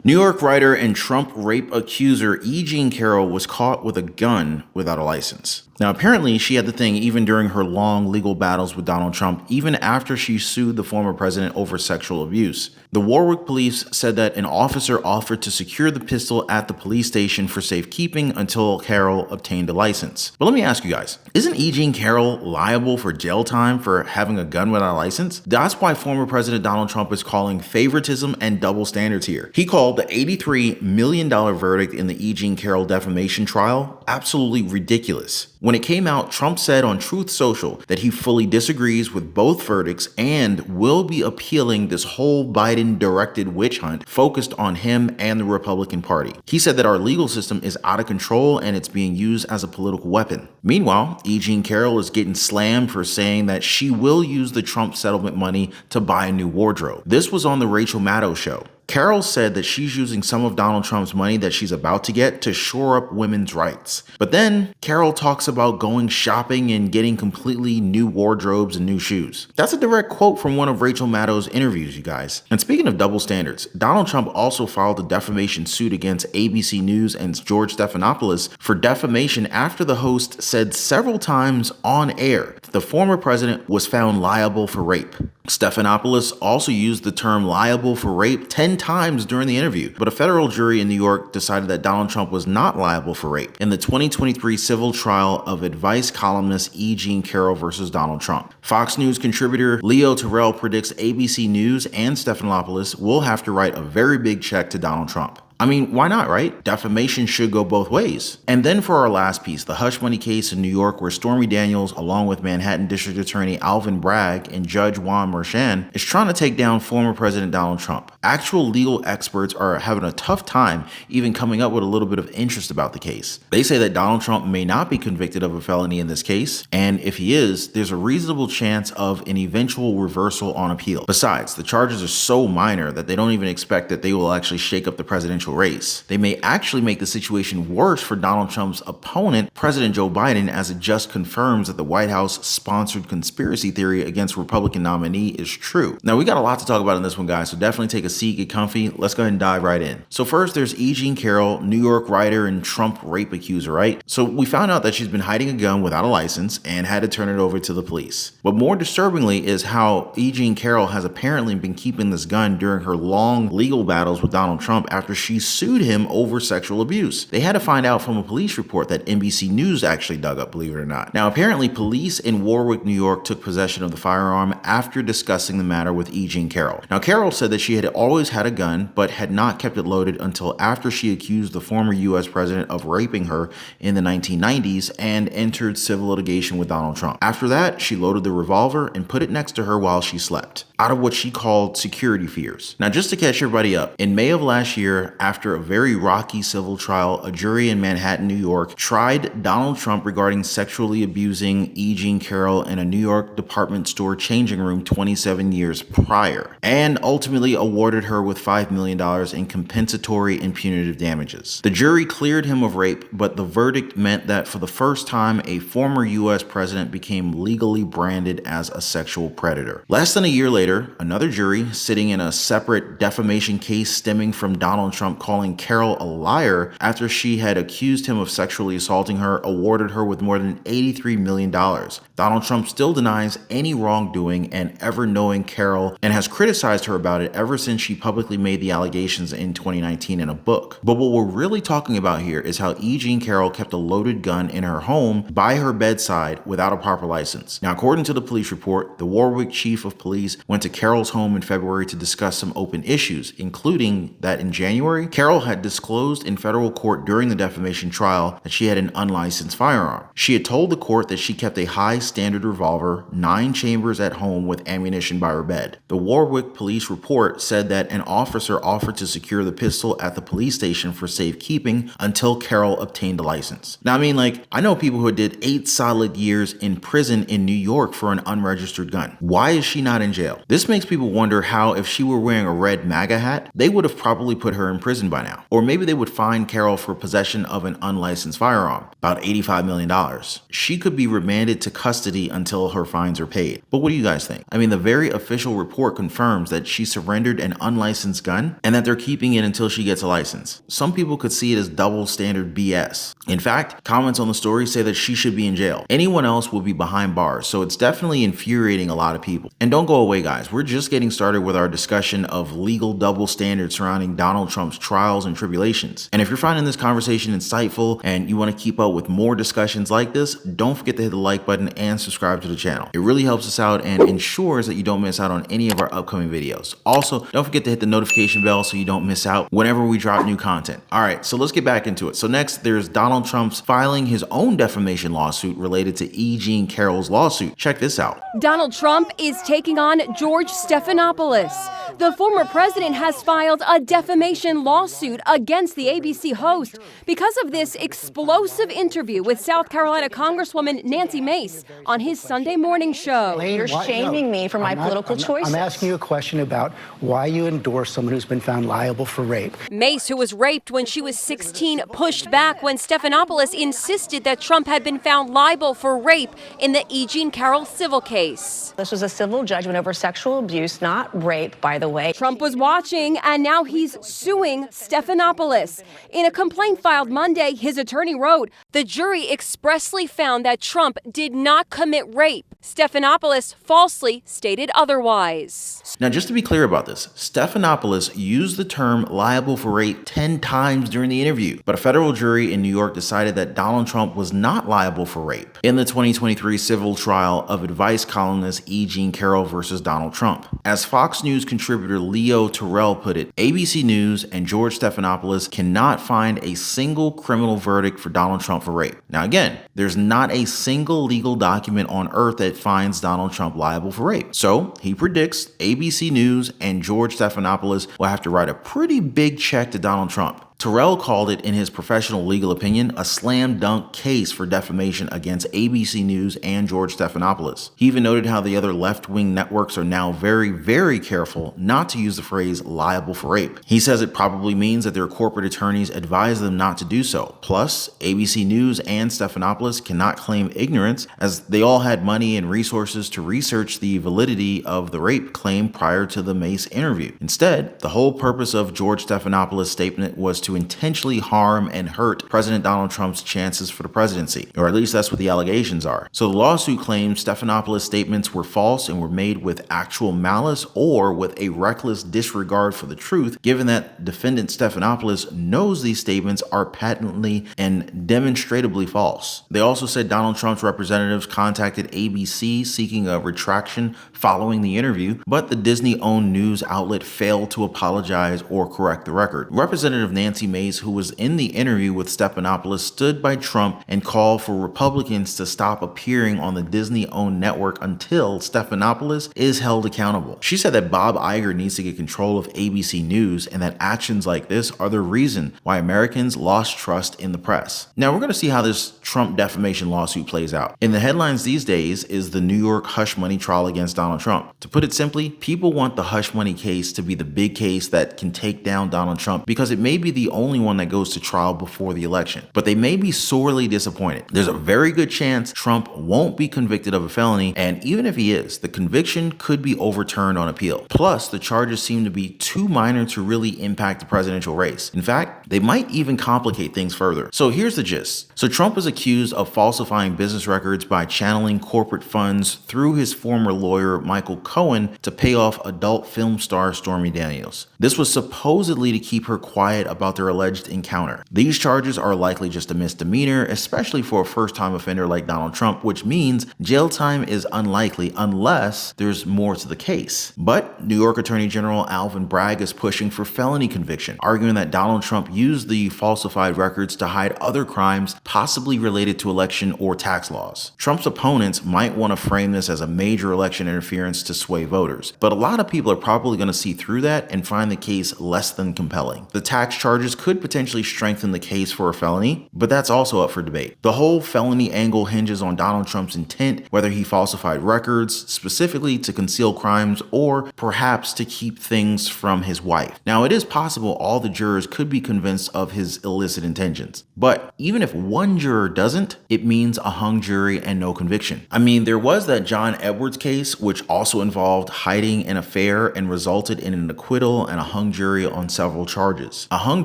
New York writer and Trump rape accuser E. Jean Carroll was caught with a gun without a license. Now, apparently, she had the thing even during her long legal battles with Donald Trump, even after she sued the former president over sexual abuse. The Warwick police said that an officer offered to secure the pistol at the police station for safekeeping until Carroll obtained a license. But let me ask you guys, isn't E. Jean Carroll liable for jail time for having a gun without a license? That's why former President Donald Trump is calling favoritism and double standards here. He called the $83 million verdict in the E. Jean Carroll defamation trial absolutely ridiculous. When it came out, Trump said on Truth Social that he fully disagrees with both verdicts and will be appealing this whole Biden-directed witch hunt focused on him and the Republican Party. He said that our legal system is out of control and it's being used as a political weapon. Meanwhile, E. Jean Carroll is getting slammed for saying that she will use the Trump settlement money to buy a new wardrobe. This was on the Rachel Maddow show. Carroll said that she's using some of Donald Trump's money that she's about to get to shore up women's rights. But then Carroll talks about going shopping and getting completely new wardrobes and new shoes. That's a direct quote from one of Rachel Maddow's interviews, you guys. And speaking of double standards, Donald Trump also filed a defamation suit against ABC News and George Stephanopoulos for defamation after the host said several times on air that the former president was found liable for rape. Stephanopoulos also used the term liable for rape 10 times during the interview, but a federal jury in New York decided that Donald Trump was not liable for rape in the 2023 civil trial of advice columnist E. Jean Carroll versus Donald Trump. Fox News contributor Leo Terrell predicts ABC News and Stephanopoulos will have to write a very big check to Donald Trump. I mean, why not, right? Defamation should go both ways. And then for our last piece, the hush money case in New York where Stormy Daniels, along with Manhattan District Attorney Alvin Bragg and Judge Juan Merchan, is trying to take down former President Donald Trump. Actual legal experts are having a tough time even coming up with a little bit of interest about the case. They say that Donald Trump may not be convicted of a felony in this case, and if he is, there's a reasonable chance of an eventual reversal on appeal. Besides, the charges are so minor that they don't even expect that they will actually shake up the presidential race. They may actually make the situation worse for Donald Trump's opponent, President Joe Biden, as it just confirms that the White House sponsored conspiracy theory against Republican nominee is true. Now, we got a lot to talk about in this one, guys, so definitely take a seat, get comfy. Let's go ahead and dive right in. So first, there's E. Jean Carroll, New York writer and Trump rape accuser, right? So we found out that she's been hiding a gun without a license and had to turn it over to the police. But more disturbingly is how E. Jean Carroll has apparently been keeping this gun during her long legal battles with Donald Trump after she sued him over sexual abuse. They had to find out from a police report that NBC News actually dug up, believe it or not. Now, apparently, police in Warwick, New York took possession of the firearm after discussing the matter with E. Jean Carroll. Now, Carroll said that she had always had a gun, but had not kept it loaded until after she accused the former U.S. president of raping her in the 1990s and entered civil litigation with Donald Trump. After that, she loaded the revolver and put it next to her while she slept, out of what she called security fears. Now, just to catch everybody up, in May of last year, after a very rocky civil trial, a jury in Manhattan, New York, tried Donald Trump regarding sexually abusing E. Jean Carroll in a New York department store changing room 27 years prior, and ultimately awarded her with $5 million in compensatory and punitive damages. The jury cleared him of rape, but the verdict meant that for the first time, a former U.S. president became legally branded as a sexual predator. Less than a year later, another jury, sitting in a separate defamation case stemming from Donald Trump calling Carroll a liar after she had accused him of sexually assaulting her, awarded her with more than $83 million. Donald Trump still denies any wrongdoing and ever knowing Carroll and has criticized her about it ever since she publicly made the allegations in 2019 in a book. But what we're really talking about here is how E. Jean Carroll kept a loaded gun in her home by her bedside without a proper license. Now, according to the police report, the Warwick chief of police went to Carroll's home in February to discuss some open issues, including that in January, Carroll had disclosed in federal court during the defamation trial that she had an unlicensed firearm. She had told the court that she kept a high standard revolver, 9 chambers at home with ammunition by her bed. The Warwick police report said that an officer offered to secure the pistol at the police station for safekeeping until Carroll obtained a license. Now, I know people who did 8 solid years in prison in New York for an unregistered gun. Why is she not in jail? This makes people wonder how, if she were wearing a red MAGA hat, they would have probably put her in prison prison by now. Or maybe they would fine Carroll for possession of an unlicensed firearm, about $85 million. She could be remanded to custody until her fines are paid. But what do you guys think? I mean, the very official report confirms that she surrendered an unlicensed gun and that they're keeping it until she gets a license. Some people could see it as double standard BS. In fact, comments on the story say that she should be in jail. Anyone else will be behind bars, so it's definitely infuriating a lot of people. And don't go away, guys. We're just getting started with our discussion of legal double standards surrounding Donald Trump's trials and tribulations. And if you're finding this conversation insightful and you want to keep up with more discussions like this, don't forget to hit the like button and subscribe to the channel. It really helps us out and ensures that you don't miss out on any of our upcoming videos. Also, don't forget to hit the notification bell so you don't miss out whenever we drop new content. All right, so let's get back into it. So next, there's Donald Trump's filing his own defamation lawsuit related to E. Jean Carroll's lawsuit. Check this out. Donald Trump is taking on George Stephanopoulos. The former president has filed a defamation lawsuit against the ABC host because of this explosive interview with South Carolina Congresswoman Nancy Mace on his Sunday morning show. You're shaming me for my political choices. I'm asking you a question about why you endorse someone who's been found liable for rape. Mace, who was raped when she was 16, pushed back when Stephanopoulos insisted that Trump had been found liable for rape in the E. Jean Carroll civil case. This was a civil judgment over sexual abuse, not rape, by the way. Trump was watching, and now he's suing Stephanopoulos. In a complaint filed Monday, his attorney wrote, "The jury expressly found that Trump did not commit rape. Stephanopoulos falsely stated otherwise." Now, just to be clear about this, Stephanopoulos used the term liable for rape 10 times during the interview, but a federal jury in New York decided that Donald Trump was not liable for rape in the 2023 civil trial of advice columnist E. Jean Carroll versus Donald Trump. As Fox News contributor Leo Terrell put it, ABC News and George Stephanopoulos cannot find a single criminal verdict for Donald Trump for rape. Now again, there's not a single legal document on earth that finds Donald Trump liable for rape. So he predicts ABC News and George Stephanopoulos will have to write a pretty big check to Donald Trump. Terrell called it, in his professional legal opinion, a slam dunk case for defamation against ABC News and George Stephanopoulos. He even noted how the other left-wing networks are now very, very careful not to use the phrase liable for rape. He says it probably means that their corporate attorneys advise them not to do so. Plus, ABC News and Stephanopoulos cannot claim ignorance, as they all had money and resources to research the validity of the rape claim prior to the Mace interview. Instead, the whole purpose of George Stephanopoulos' statement was to intentionally harm and hurt President Donald Trump's chances for the presidency, or at least that's what the allegations are. So the lawsuit claims Stephanopoulos' statements were false and were made with actual malice or with a reckless disregard for the truth, given that defendant Stephanopoulos knows these statements are patently and demonstrably false. They also said Donald Trump's representatives contacted ABC seeking a retraction following the interview, but the Disney-owned news outlet failed to apologize or correct the record. Representative Nancy Mace, who was in the interview with Stephanopoulos, stood by Trump and called for Republicans to stop appearing on the Disney-owned network until Stephanopoulos is held accountable. She said that Bob Iger needs to get control of ABC News and that actions like this are the reason why Americans lost trust in the press. Now we're going to see how this Trump defamation lawsuit plays out. In the headlines these days is the New York hush money trial against Donald Trump. To put it simply, people want the hush money case to be the big case that can take down Donald Trump because it may be the only one that goes to trial before the election, but they may be sorely disappointed. There's a very good chance Trump won't be convicted of a felony, and even if he is, the conviction could be overturned on appeal. Plus, the charges seem to be too minor to really impact the presidential race. In fact, they might even complicate things further. So here's the gist. So Trump is accused of falsifying business records by channeling corporate funds through his former lawyer Michael Cohen to pay off adult film star Stormy Daniels. This was supposedly to keep her quiet about their alleged encounter. These charges are likely just a misdemeanor, especially for a first-time offender like Donald Trump, which means jail time is unlikely unless there's more to the case. But New York Attorney General Alvin Bragg is pushing for felony conviction, arguing that Donald Trump used the falsified records to hide other crimes possibly related to election or tax laws. Trump's opponents might want to frame this as a major election interference interference to sway voters. But a lot of people are probably going to see through that and find the case less than compelling. The tax charges could potentially strengthen the case for a felony, but that's also up for debate. The whole felony angle hinges on Donald Trump's intent, whether he falsified records, specifically to conceal crimes or perhaps to keep things from his wife. Now, it is possible all the jurors could be convinced of his illicit intentions, but even if one juror doesn't, it means a hung jury and no conviction. I mean, there was that John Edwards case, which also involved hiding an affair and resulted in an acquittal and a hung jury on several charges. A hung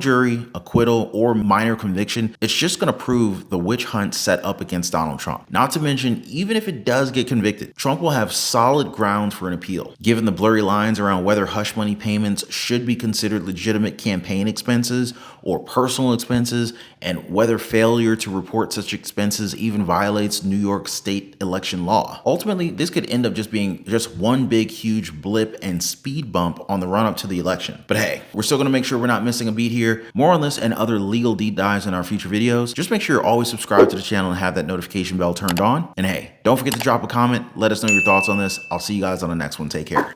jury, acquittal, or minor conviction, it's just going to prove the witch hunt set up against Donald Trump. Not to mention, even if it does get convicted, Trump will have solid ground for an appeal. Given the blurry lines around whether hush money payments should be considered legitimate campaign expenses or personal expenses, and whether failure to report such expenses even violates New York state election law. Ultimately, this could end up just being one big huge blip and speed bump on the run up to the election. But hey, we're still gonna make sure we're not missing a beat here. More on this and other legal deep dives in our future videos. Just make sure you're always subscribed to the channel and have that notification bell turned on. And hey, don't forget to drop a comment. Let us know your thoughts on this. I'll see you guys on the next one. Take care.